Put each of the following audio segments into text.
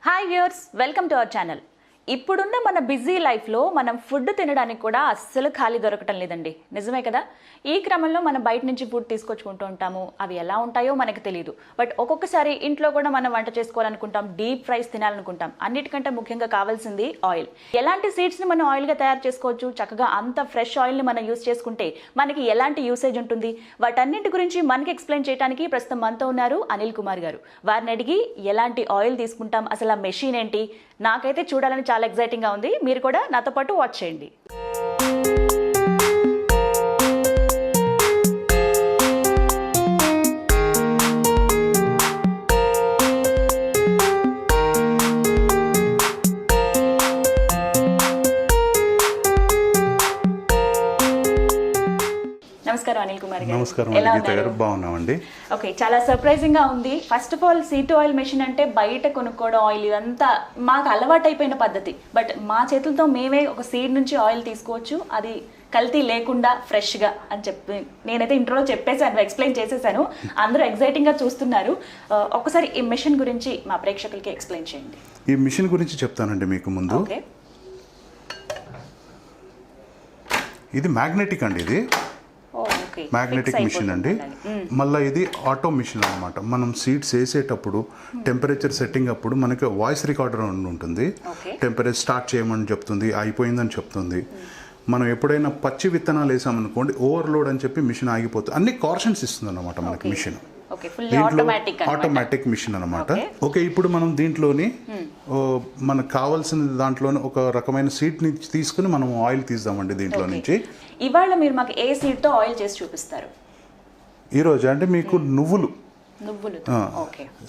Hi viewers, welcome to our channel. ఇప్పుడున్న మన busy లైఫ్లో మనం ఫుడ్ తినడానికి కూడా అస్సలు ఖాళీ దొరకటం లేదండి. నిజమే కదా? ఈ క్రమంలో మనం బయట నుంచి ఫుడ్ తీసుకొచ్చుకుంటూ ఉంటాము. అవి ఎలా ఉంటాయో మనకు తెలియదు. బట్ ఒక్కొక్కసారి ఇంట్లో కూడా మనం వంట చేసుకోవాలనుకుంటాం, డీప్ ఫ్రైస్ తినాలనుకుంటాం. అన్నిటికంటే ముఖ్యంగా కావాల్సింది ఆయిల్. ఎలాంటి సీడ్స్ని మనం ఆయిల్గా తయారు చేసుకోవచ్చు, చక్కగా అంత ఫ్రెష్ ఆయిల్ని మనం యూస్ చేసుకుంటే మనకి ఎలాంటి యూసేజ్ ఉంటుంది, వాటన్నిటి గురించి మనకి ఎక్స్ప్లెయిన్ చేయడానికి ప్రస్తుతం మనతో ఉన్నారు అనిల్ కుమార్ గారు. వారిని అడిగి ఎలాంటి ఆయిల్ తీసుకుంటాం, అసలు ఆ మెషిన్ ఏంటి, నాకైతే చూడాలని చాలా ఎక్సైటింగ్గా ఉంది. మీరు కూడా నాతో పాటు వాచ్ చేయండి. నమస్కారం అనిల్ కుమార్ గారు. నమస్కారం గీత గారు, బాగున్నామండి. ఓకే, చాలా సర్ప్రైజింగ్ గా ఉంది. First of all seed oil machine అంటే బయట కొనుక్కోవడం ఆయిల్ ఇదంతా మాకు అలవాటు అయిపోయిన పద్ధతి. బట్ మా చేతులతో మేమే ఒక సీడ్ నుంచి ఆయిల్ తీసుకోవచ్చు, అది కల్తీ లేకుండా ఫ్రెష్గా అని చెప్పి నేనైతే ఇంట్రోలో చెప్పేశాను, ఎక్స్ప్లెయిన్ చేసేసాను. అందరూ ఎక్సైటింగ్గా చూస్తున్నారు. ఒక్కసారి ఈ మెషిన్ గురించి మా ప్రేక్షకులకి ఎక్స్ప్లెయిన్ చేయండి. ఈ మిషన్ గురించి చెప్తానండి మీకు ముందు. ఓకే, ఇది మ్యాగ్నెటిక్ అండి. ఇది మ్యాగ్నెటిక్ మిషన్ అండి. మళ్ళీ ఇది ఆటో మిషన్ అనమాట. మనం సీడ్స్ వేసేటప్పుడు టెంపరేచర్ సెట్టింగ్ అప్పుడు మనకి వాయిస్ రికార్డర్ ఉంటుంది. టెంపరేచర్ స్టార్ట్ చేయమని చెప్తుంది, అయిపోయిందని చెప్తుంది. మనం ఎప్పుడైనా పచ్చి విత్తనాలు వేసామనుకోండి, ఓవర్లోడ్ అని చెప్పి మిషన్ ఆగిపోతుంది. అన్ని కాషన్స్ ఇస్తుంది అనమాట మనకి మిషన్. దీంట్లో ఆటోమేటిక్ మిషన్ అనమాట. ఓకే, ఇప్పుడు మనం దీంట్లోని మనకు కావాల్సిన దాంట్లోనే ఒక రకమైన సీడ్ నుంచి తీసుకుని మనం ఆయిల్ తీద్దామండి దీంట్లో నుంచి. ఇవాళ మీరు మాకు ఏ సీడ్ తో ఆయిల్ చేసి చూపిస్తారు? ఈ రోజు అంటే మీకు నువ్వులు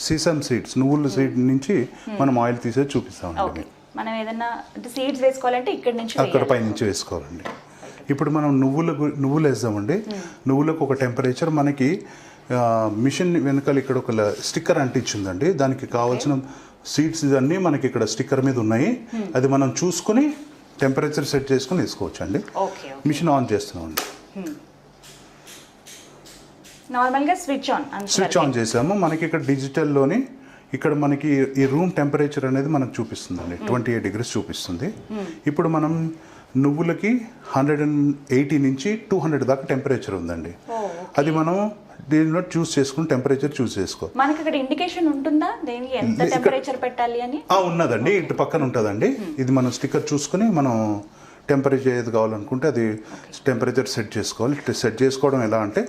సీసమ్ సీడ్స్, నువ్వుల సీడ్ నుంచి మనం ఆయిల్ తీసేది చూపిస్తామండి. మనం ఏదైనా సీడ్స్ వేసుకోవాలంటే ఇక్కడ నుంచి అక్కడ పై నుంచి వేసుకోవాలండి. ఇప్పుడు మనం నువ్వులు వేద్దామండి. నువ్వులకు ఒక టెంపరేచర్ మనకి మిషన్ వెనకాల ఇక్కడ ఒక స్టిక్కర్ అంటించిందండి. దానికి కావాల్సిన సీడ్స్ ఇవన్నీ మనకి ఇక్కడ స్టిక్కర్ మీద ఉన్నాయి. అది మనం చూసుకుని టెంపరేచర్ సెట్ చేసుకుని వేసుకోవచ్చు అండి. మిషన్ ఆన్ చేస్తున్నామండి. నార్మల్గా స్విచ్ ఆన్ చేసాము. మనకి ఇక్కడ డిజిటల్లోని ఇక్కడ మనకి ఈ రూమ్ టెంపరేచర్ అనేది మనకు చూపిస్తుందండి. 28 degrees చూపిస్తుంది. ఇప్పుడు మనం నువ్వులకి 180 నుంచి 200 దాకా టెంపరేచర్ ఉందండి. అది మనం దీనిలో చూస్ చేసుకుని టెంపరేచర్ చూస్ చేసుకో. మనకి ఇక్కడ ఇండికేషన్ ఉంటుందా దేనికి ఎంత టెంపరేచర్ పెట్టాలి అని? ఉన్నదండి, ఇటు పక్కన ఉంటుందండి. ఇది మనం స్టిక్కర్ చూసుకుని మనం టెంపరేచర్ ఏది కావాలనుకుంటే అది టెంపరేచర్ సెట్ చేసుకోవాలి. సెట్ చేసుకోవడం ఎలా అంటే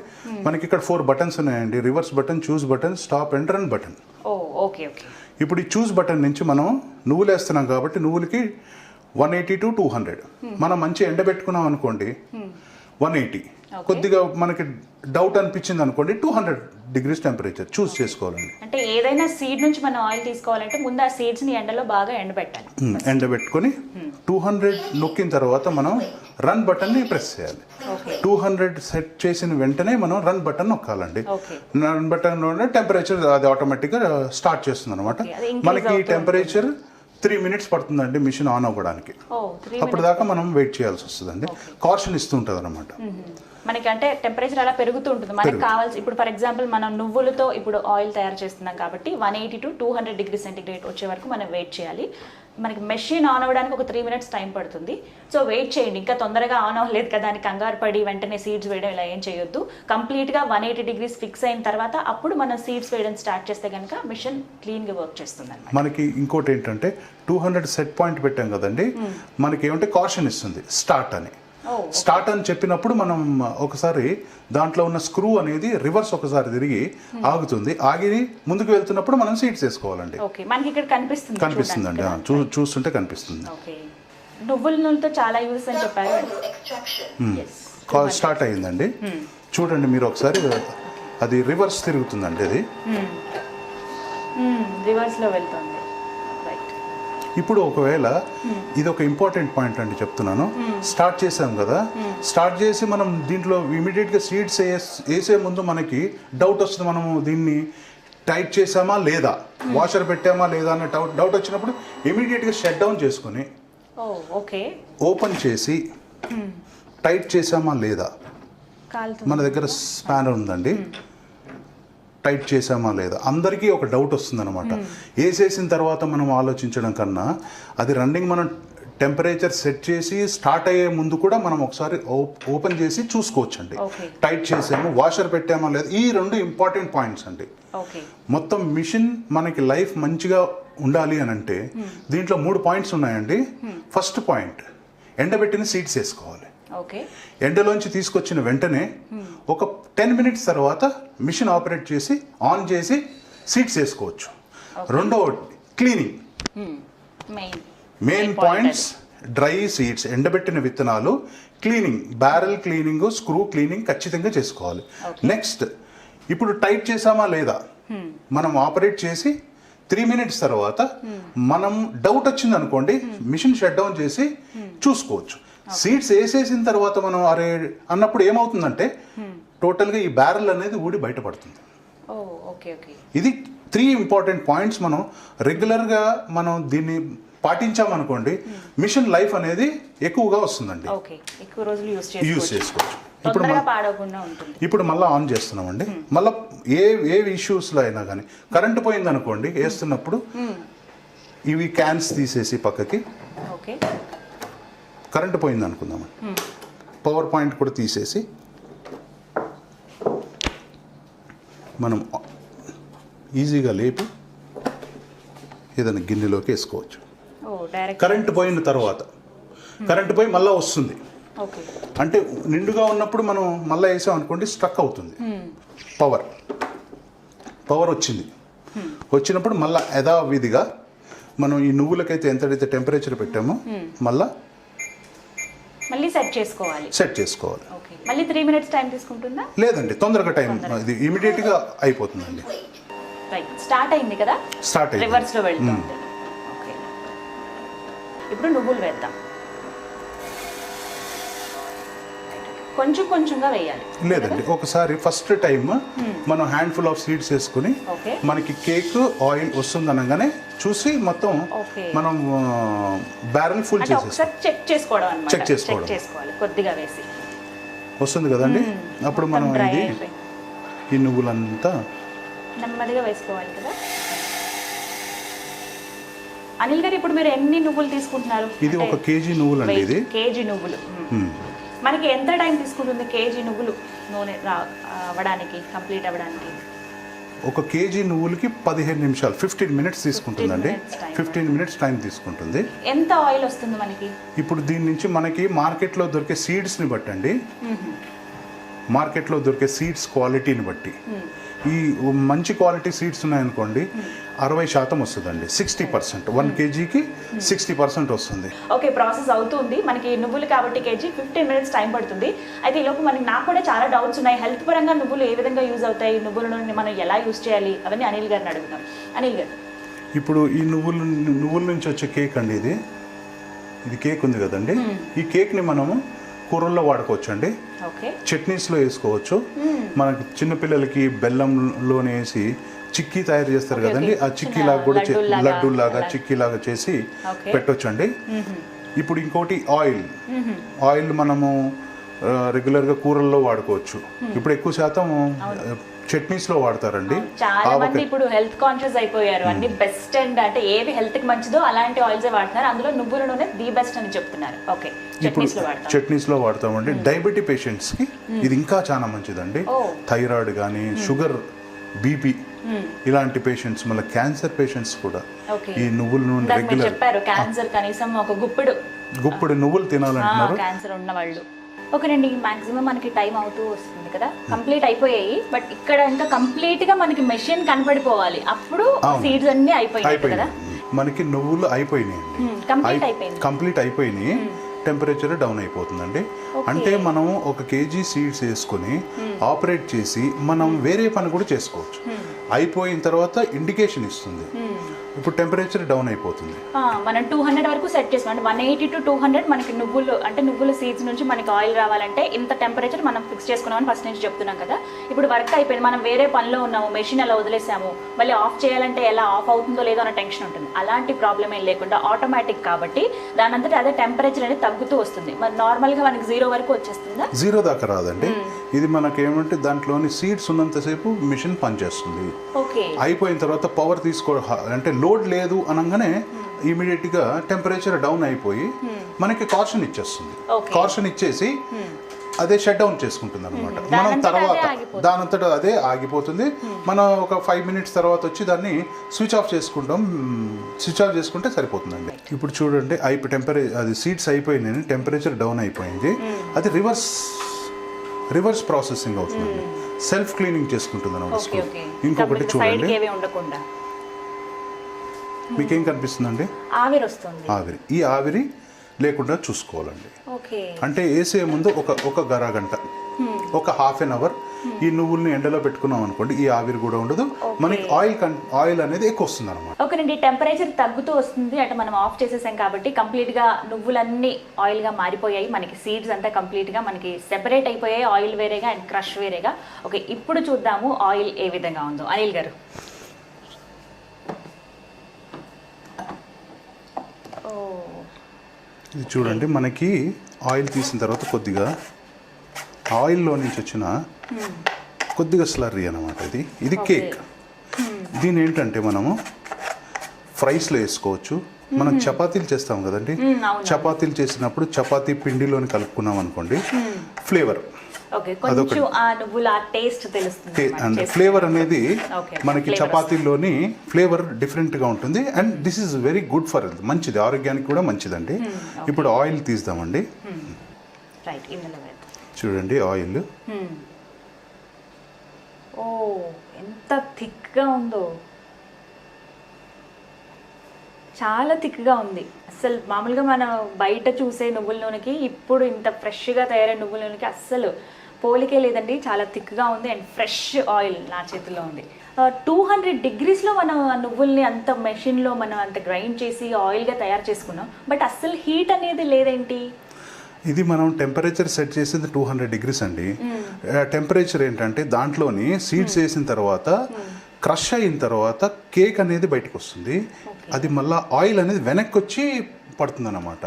మనకి ఇక్కడ 4 buttons ఉన్నాయండి. Reverse button, choose button, stop and run button. ఇప్పుడు ఈ చూస్ బటన్ నుంచి మనం నువ్వులు వేస్తున్నాం కాబట్టి నువ్వులకి 180 to 200. మనం మంచి ఎండబెట్టుకున్నాం అనుకోండి 180. కొద్దిగా మనకి డౌట్ అనిపించింది అనుకోండి 200 degrees టెంపరేచర్ చూస్ చేసుకోవాలండి. అంటే ఏదైనా సీడ్ నుంచి మనం ఆయిల్ తీసుకోవాలంటే ముందు ఆ సీడ్స్ ని ఎండలో బాగా ఎండబెట్టాలి. ఎండబెట్టుకొని 200 నొక్కిన తర్వాత మనం రన్ బటన్ ని ప్రెస్ చేయాలి. 200 సెట్ చేసిన వెంటనే మనం రన్ బటన్ నొక్కాలండి. రన్ బటన్ టెంపరేచర్ అది ఆటోమేటిక్గా స్టార్ట్ చేస్తుంది అనమాట. మనకి ఈ టెంపరేచర్ 3 minutes పడుతుందండి మిషన్ ఆన్ అవ్వడానికి. అప్పటిదాకా మనం వెయిట్ చేయాల్సి వస్తుందండి. కాషన్ ఇస్తూ ఉంటుంది అనమాట. మనకి అంటే టెంపరేచర్ అలా పెరుగుతూ ఉంటుంది. మనకి కావాల్సి ఇప్పుడు ఫర్ ఎగ్జాంపుల్ మనం నువ్వులతో ఇప్పుడు ఆయిల్ తయారు చేస్తున్నాం కాబట్టి 180 to 200 degrees centigrade వచ్చే వరకు మనం వెయిట్ చేయాలి. మనకి మెషిన్ ఆన్ అవ్వడానికి ఒక 3 minutes టైం పడుతుంది. సో వెయిట్ చేయండి. ఇంకా తొందరగా ఆన్ అవ్వలేదు కదా అని కంగారు పడి వెంటనే సీడ్స్ వేయడం ఇలా ఏం చేయొద్దు. కంప్లీట్గా 180 degrees ఫిక్స్ అయిన తర్వాత అప్పుడు మనం సీడ్స్ వేయడం స్టార్ట్ చేస్తే కనుక మిషన్ క్లీన్గా వర్క్ చేస్తుంది అనమాట. మనకి ఇంకోటి ఏంటంటే 200 సెట్ పాయింట్ పెట్టాం కదండి, మనకి ఏమంటే కాషన్ ఇస్తుంది స్టార్ట్ అని. స్టార్ట్ అని చెప్పినప్పుడు మనం ఒకసారి దాంట్లో ఉన్న స్క్రూ అనేది రివర్స్ ఒకసారి తిరిగి ఆగుతుంది. ఆగి ముందుకు వెళ్తున్నప్పుడు మనం సీడ్స్ వేసుకోవాలండి. మనకి ఇక్కడ కనిపిస్తుందండి, చూస్తుంటే కనిపిస్తుంది. నువ్వుల నూనెతో చాలా యూజెస్ అని చెప్పారు. స్టార్ట్ అయ్యిందండి. చూడండి మీరు ఒకసారి, అది రివర్స్ తిరుగుతుందండి. అది రివర్స్ లో వెళ్తుంది. ఇప్పుడు ఒకవేళ ఇది ఒక ఇంపార్టెంట్ పాయింట్ అండి చెప్తున్నాను. స్టార్ట్ చేసాం కదా, స్టార్ట్ చేసి మనం దీంట్లో ఇమీడియట్గా సీడ్స్ వేసే ముందు మనకి డౌట్ వస్తుంది. మనము దీన్ని టైట్ చేసామా లేదా, వాషర్ పెట్టామా లేదా అనే డౌట్ వచ్చినప్పుడు ఇమీడియట్గా షట్ డౌన్ చేసుకుని ఓపెన్ చేసి టైట్ చేసామా లేదా, మన దగ్గర స్పానర్ ఉందండి, టైట్ చేసామా లేదా అందరికీ ఒక డౌట్ వస్తుందన్నమాట. వేసేసిన తర్వాత మనం ఆలోచించడం కన్నా అది రన్నింగ్ మనం టెంపరేచర్ సెట్ చేసి స్టార్ట్ అయ్యే ముందు కూడా మనం ఒకసారి ఓపెన్ చేసి చూసుకోవచ్చండి. టైట్ చేసాము, వాషర్ పెట్టామా లేదా, ఈ 2 ఇంపార్టెంట్ పాయింట్స్ అండి. మొత్తం మిషన్ మనకి లైఫ్ మంచిగా ఉండాలి అని అంటే దీంట్లో 3 పాయింట్స్ ఉన్నాయండి. ఫస్ట్ పాయింట్, ఎండబెట్టిన సీడ్స్ వేసుకోవాలి. ఎండలోంచి తీసుకొచ్చిన వెంటనే ఒక 10 మినిట్స్ తర్వాత మిషన్ ఆపరేట్ చేసి ఆన్ చేసి సీడ్స్ వేసుకోవచ్చు. రెండవది cleaning. Main points dry seeds, ఎండబెట్టిన విత్తనాలు cleaning, barrel cleaning, screw cleaning ఖచ్చితంగా చేసుకోవాలి. నెక్స్ట్, ఇప్పుడు టైట్ చేసామా లేదా మనం ఆపరేట్ చేసి 3 మినిట్స్ తర్వాత మనం డౌట్ వచ్చింది అనుకోండి, మిషన్ షట్ డౌన్ చేసి చూసుకోవచ్చు. సీడ్స్ వేసేసిన తర్వాత మనం అరే అన్నప్పుడు ఏమవుతుందంటే టోటల్గా ఈ బ్యారెల్ అనేది ఊడి బయటపడుతుంది. ఇది 3 ఇంపార్టెంట్ పాయింట్స్. మనం రెగ్యులర్గా మనం దీన్ని పాటించామనుకోండి మిషన్ లైఫ్ అనేది ఎక్కువగా వస్తుందండి. యూజ్ చేసుకోవచ్చు. ఇప్పుడు మళ్ళీ ఆన్ చేస్తున్నామండి. మళ్ళీ ఏ ఇష్యూస్లో అయినా కానీ కరెంట్ పోయింది అనుకోండి, వేస్తున్నప్పుడు ఇవి క్యాన్స్ తీసేసి పక్కకి, కరెంట్ పోయింది అనుకుందామండి, పవర్ పాయింట్ కూడా తీసేసి మనం ఈజీగా లేపి ఏదైనా గిన్నెలోకి వేసుకోవచ్చు. కరెంట్ పోయిన తర్వాత కరెంట్ పోయి మళ్ళీ వస్తుంది అంటే నిండుగా ఉన్నప్పుడు మనం మళ్ళీ వేసాం అనుకోండి స్ట్రక్ అవుతుంది. పవర్ వచ్చినప్పుడు మళ్ళీ యథావిధిగా మనం ఈ నువ్వులకైతే ఎంతైతే టెంపరేచర్ పెట్టామో మళ్ళీ సెట్ చేసుకోవాలి. మళ్ళీ 3 మినిట్స్ టైం తీసుకుంటుందా? లేదండి, తొందరగా టైం, ఇది ఇమిడియట్ గా అయిపోతుందండి. స్టార్ట్ అయింది కదా, రివర్స్ లో వెళ్తుంది. ఇప్పుడు నువ్వులు వేద్దాం. కొంచెంగా వేయాలి. లేదండి, ఒకసారి ఫస్ట్ టైం మనం హ్యాండ్ఫుల్ ఆఫ్ సీడ్స్ వేసుకుని మనకి కేక్ ఆయిల్ వస్తుంది అనగానే చూసి మొత్తం మనం బ్యారెల్ ఫుల్ చెక్ చేసుకోవాలి కొద్దిగా వేసి వస్తుంది కదండి. అప్పుడు మనం ఈ నువ్వులంతా నెమ్మదిగా వేసుకోవాలి కదా. అనిల్ గారు, ఇప్పుడు మీరు ఎన్ని నువ్వులు తీసుకుంటున్నారు? ఇది 1 కేజీ నువ్వులు అండి. ఇది కేజీ నువ్వులు. మనకి ఎంత టైం తీసుకుంటుంది కేజీ నువ్వులు నూనె అవ్వడానికి, కంప్లీట్ అవ్వడానికి? 1 కేజీ నువ్వులకి 15 నిమిషాలు, 15 మినిట్స్ తీసుకుంటుందండి. 15 మినిట్స్ టైం తీసుకుంటుంది. ఎంత ఆయిల్ వస్తుంది మనకి? ఇప్పుడు దీని నుంచి మనకి మార్కెట్లో దొరికే సీడ్స్ని బట్టి అండి, మార్కెట్లో దొరికే సీడ్స్ క్వాలిటీని బట్టి, ఈ మంచి క్వాలిటీ సీడ్స్ ఉన్నాయనుకోండి 60% వస్తుందండి. 60%, 1 కేజీకి 60% వస్తుంది. ఓకే, ప్రాసెస్ అవుతుంది. మనకి నువ్వులు కాబట్టి కేజీ 15 మినిట్స్ టైం పడుతుంది. అయితే ఈలోపు నాకు కూడా చాలా డౌట్స్ ఉన్నాయి. హెల్త్ పరంగా నువ్వులు ఏ విధంగా యూజ్ అవుతాయి, నువ్వులను మనం ఎలా యూజ్ చేయాలి, అవన్నీ అనిల్ గారిని అడుగుతాం. అనిల్ గారు, ఇప్పుడు ఈ నువ్వుల నుంచి వచ్చే కేక్ అండి, ఇది కేక్ ఉంది కదండి, ఈ కేక్ని మనము కూరల్లో వాడుకోవచ్చు అండి. చట్నీస్లో వేసుకోవచ్చు. మనకి చిన్నపిల్లలకి బెల్లంలోనే వేసి చిక్కీ తయారు చేస్తారు కదండి, ఆ చిక్కీలాగా కూడా లడ్డూలాగా చిక్కీలాగా చేసి పెట్టొచ్చు అండి. ఇప్పుడు ఇంకోటి ఆయిల్ మనము రెగ్యులర్గా కూరల్లో వాడుకోవచ్చు. ఇప్పుడు ఎక్కువ శాతం చట్నీస్ లో వాడతారండి. చాలా మంది ఇప్పుడు హెల్త్ కాన్షియస్ అయిపోయారు. అన్ని బెస్ట్ అండ్ అంటే ఏవి హెల్త్ కి మంచిదో అలాంటి ఆయిల్స్ వాడుతున్నారు. అందులో నువ్వుల నూనె ది బెస్ట్ అని చెప్తున్నారు. ఓకే, చట్నీస్ లో వాడతామండి. డయాబెటిక్ పేషెంట్స్ కి ఇది ఇంకా చాలా మంచిదండి. థైరాయిడ్ కానీ, షుగర్, బీపీ ఇలాంటి పేషెంట్స్, మళ్ళీ క్యాన్సర్ పేషెంట్స్ కూడా ఈ నువ్వుల నూనె రెగ్యులర్ చెప్పారు. క్యాన్సర్ కనీసం ఒక గుప్పెడు నువ్వులు తినాలంటున్నారు క్యాన్సర్ ఉన్న వాళ్ళు. ఓకేనండి, మాక్సిమం మనకి టైం అవుతూ వస్తుంది కదా, కంప్లీట్ అయిపోయాయి. బట్ ఇక్కడ ఇంకా కంప్లీట్ గా మనకి మెషిన్ కనపడిపోవాలి, అప్పుడు సీడ్స్ అన్ని అయిపోయాయి కదా. మనకి నువ్వులు అయిపోయినాయి, కంప్లీట్ అయిపోయినాయి. టెంపరేచర్ డౌన్ అయిపోతుందండి. అంటే మనం 1 కేజీ సీడ్స్ వేసుకొని ఆపరేట్ చేసి మనం వేరే పని కూడా చేసుకోవచ్చు. అయిపోయిన తర్వాత ఇండికేషన్ ఇస్తుంది, ఇప్పుడు టెంపరేచర్ డౌన్ అయిపోతుంది. మనం 200 వరకు సెట్ చేసాం అంటే 180 to 200 మనకి నువ్వుల సీడ్స్ నుంచి మనకి ఆయిల్ రావాలంటే ఇంత టెంపరేచర్ మనం ఫిక్స్ చేసుకున్నామని ఫస్ట్ నుంచి చెప్తున్నాం కదా. ఇప్పుడు వర్క్ అయిపోయింది, మనం వేరే పనిలో ఉన్నాము, మెషిన్ అలా వదిలేసాము, మళ్ళీ ఆఫ్ చేయాలంటే ఎలా ఆఫ్ అవుతుందో లేదో అన్న టెన్షన్ ఉంటుంది. అలాంటి ప్రాబ్లం ఏం లేకుండా ఆటోమేటిక్ కాబట్టి దాని అంతటా అదే టెంపరేచర్ అనేది తగ్గుతూ వస్తుంది. మరి నార్మల్గా మనకి 0 వరకు వచ్చేస్తుందా? 0 దాకా రాదండి. ఇది మనకేమంటే దాంట్లోని సీడ్స్ ఉన్నంతసేపు మిషన్ పనిచేస్తుంది. ఓకే. అయిపోయిన తర్వాత పవర్ అంటే లోడ్ లేదు అనగానే ఇమీడియట్గా టెంపరేచర్ డౌన్ అయిపోయి మనకి కాషన్ ఇచ్చేస్తుంది. కాషన్ ఇచ్చేసి అదే షట్ డౌన్ చేసుకుంటుంది అనమాట. మనం తర్వాత దానంతటా అదే ఆగిపోతుంది. మనం ఒక 5 minutes తర్వాత వచ్చి దాన్ని స్విచ్ ఆఫ్ చేసుకుంటాం. స్విచ్ ఆఫ్ చేసుకుంటే సరిపోతుందండి. ఇప్పుడు చూడండి అది సీడ్స్ అయిపోయింది, టెంపరేచర్ డౌన్ అయిపోయింది. అది రివర్స్ ప్రాసెసింగ్ అవుతుందండి. సెల్ఫ్ క్లీనింగ్ చేసుకుంటుంది అనమాట. ఇంకొకటి చూడండి, మీకేం కనిపిస్తుందండి? ఆవిరి వస్తుంది. ఆవిరి. ఈ ఆవిరి లేకుండా చూసుకోవాలండి. అంటే వేసే ముందు ఒక గంట ఒక హాఫ్ అన్ అవర్ ఈ నువ్వుల్ని ఎండలో పెట్టుకున్నాం అనుకోండి, ఈ ఆవిరి కూడా ఉండదు, మనకి ఆయిల్ అనేది ఎక్కువ వస్తుంది అనమాట. ఓకేనండి. టెంపరేచర్ తగ్గుతూ వస్తుంది అంటే మనం ఆఫ్ చేసేసాం కాబట్టి కంప్లీట్ గా నువ్వులన్నీ ఆయిల్ గా మారిపోయాయి. మనకి సీడ్స్ అంతా కంప్లీట్ గా మనకి సెపరేట్ అయిపోయాయి, ఆయిల్ వేరేగా అండ్ క్రష్ వేరేగా. ఓకే, ఇప్పుడు చూద్దాము ఆయిల్ ఏ విధంగా ఉందో. అనిల్ గారు, ఇది చూడండి, మనకి ఆయిల్ తీసిన తర్వాత కొద్దిగా ఆయిల్లో నుంచి వచ్చిన కొద్దిగా స్లర్రీ అనమాట. ఇది కేక్. దీని ఏంటంటే మనము ఫ్రైస్లో వేసుకోవచ్చు. మనం చపాతీలు చేస్తాం కదండి, చపాతీలు చేసినప్పుడు చపాతీ పిండిలోని కలుపుకున్నాం అనుకోండి, ఫ్లేవర్ ఫ్లేవర్ అనేది మనకి చపాతీలోని ఫ్లేవర్ డిఫరెంట్గా ఉంటుంది. And this is very good for health, మంచిది, ఆరోగ్యానికి కూడా మంచిదండి. ఇప్పుడు ఆయిల్ తీద్దామండి. చూడండి ఆయిల్ ఎంత థిక్గా ఉందో, చాలా థిక్గా ఉంది. అస్సలు మామూలుగా మనం బయట చూసే నువ్వుల నూనెకి ఇప్పుడు ఇంత ఫ్రెష్గా తయారైన నువ్వుల నూనెకి అస్సలు పోలికే లేదండి. చాలా థిక్గా ఉంది అండ్ ఫ్రెష్ ఆయిల్ నా చేతిలో ఉంది. 200 degreesలో మనం నువ్వుల్ని అంత మెషిన్లో మనం అంత గ్రైండ్ చేసి ఆయిల్గా తయారు చేసుకున్నాం, బట్ అస్సలు హీట్ అనేది లేదేంటి? ఇది మనం టెంపరేచర్ సెట్ చేసింది 200 degrees అండి. టెంపరేచర్ ఏంటంటే దాంట్లోని సీడ్స్ వేసిన తర్వాత క్రష్ అయిన తర్వాత కేక్ అనేది బయటకు వస్తుంది. అది మళ్ళీ ఆయిల్ అనేది వెనక్కి వచ్చి పడుతుంది అనమాట.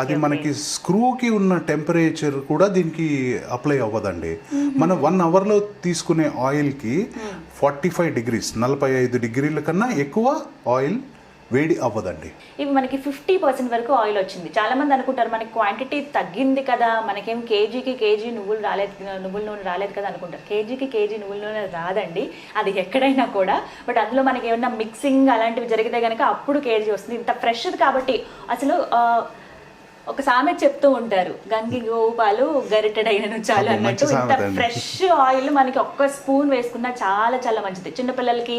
అది మనకి స్క్రూకి ఉన్న టెంపరేచర్ కూడా దీనికి అప్లై అవ్వదండి. మనం 1 hourలో తీసుకునే ఆయిల్కి 45 degrees 45 degrees కన్నా ఎక్కువ ఆయిల్ వేడి అవ్వదండి. ఇవి మనకి 50% వరకు ఆయిల్ వచ్చింది. చాలా మంది అనుకుంటారు మనకి క్వాంటిటీ తగ్గింది కదా, మనకేం కేజీకి కేజీ నువ్వుల నూనె రాలేదు కదా అనుకుంటారు. కేజీకి కేజీ నువ్వుల నూనె రాదండి, అది ఎక్కడైనా కూడా. బట్ అందులో మనకి ఏమన్నా మిక్సింగ్ అలాంటివి జరిగితే కనుక అప్పుడు కేజీ వస్తుంది. ఇంత ఫ్రెష్ది కాబట్టి అసలు ఒక సామెత చెప్తూ ఉంటారు, గంగి గోవు పాలు గరిటెడైనను చాలు అన్నట్టు. ఇంత ఫ్రెష్ ఆయిల్ మనకి ఒక్క స్పూన్ వేసుకున్నా చాలా చాలా మంచిది. చిన్నపిల్లలకి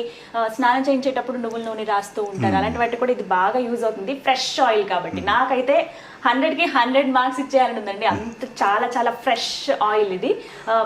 స్నానం చేయించేటప్పుడు నువ్వుల నూనె రాస్తూ ఉంటారు, అలాంటి వాటి కూడా ఇది బాగా యూజ్ అవుతుంది, ఫ్రెష్ ఆయిల్ కాబట్టి. నాకైతే 100కి 100 మార్క్స్ ఇచ్చేయాలని ఉందండి, అంత చాలా చాలా ఫ్రెష్ ఆయిల్ ఇది.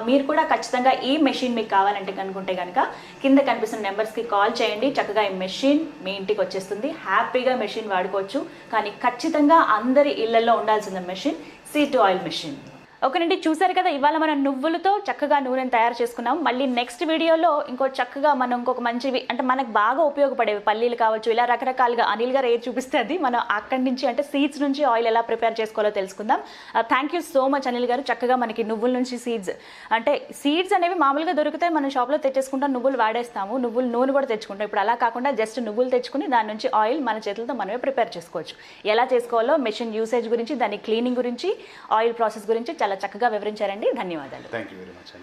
మీరు కూడా ఖచ్చితంగా ఈ మెషిన్ మీకు కావాలంటే కనుకుంటే కనుక కింద కనిపిస్తున్న నెంబర్స్కి కాల్ చేయండి. చక్కగా ఈ మెషిన్ మీ ఇంటికి వచ్చేస్తుంది, హ్యాపీగా మెషిన్ వాడుకోవచ్చు. కానీ ఖచ్చితంగా అందరి ఇళ్లలో ఉండాల్సిన machine seed to oil machine. ఓకేనండి, చూసారు కదా, ఇవాళ మనం నువ్వులతో చక్కగా నూనెను తయారు చేసుకున్నాం. మళ్ళీ నెక్స్ట్ వీడియోలో చక్కగా మనం ఇంకొక మంచివి అంటే మనకు బాగా ఉపయోగపడేవి పల్లీలు కావచ్చు, ఇలా రకరకాలుగా అనిల్ గారు ఏది చూపిస్తే అది మనం అక్కడి నుంచి అంటే సీడ్స్ నుంచి ఆయిల్ ఎలా ప్రిపేర్ చేసుకోవాలో తెలుసుకుందాం. Thank you so much Anil గారు. చక్కగా మనకి నువ్వుల నుంచి సీడ్స్ అంటే సీడ్స్ అనేవి మామూలుగా దొరికితే మనం షాప్లో తెచ్చేసుకుంటాం, నువ్వులు వాడేస్తాము, నువ్వుల నూనె కూడా తెచ్చుకుంటాం. ఇప్పుడు అలా కాకుండా జస్ట్ నువ్వులు తెచ్చుకుని దాని నుంచి ఆయిల్ మన చేతులతో మనమే ప్రిపేర్ చేసుకోవచ్చు. ఎలా చేసుకోవాలో మెషిన్ యూసేజ్ గురించి, దాని క్లీనింగ్ గురించి, ఆయిల్ ప్రాసెస్ గురించి చాలా చక్కగా వివరించారండి. ధన్యవాదాలు. Thank you very much.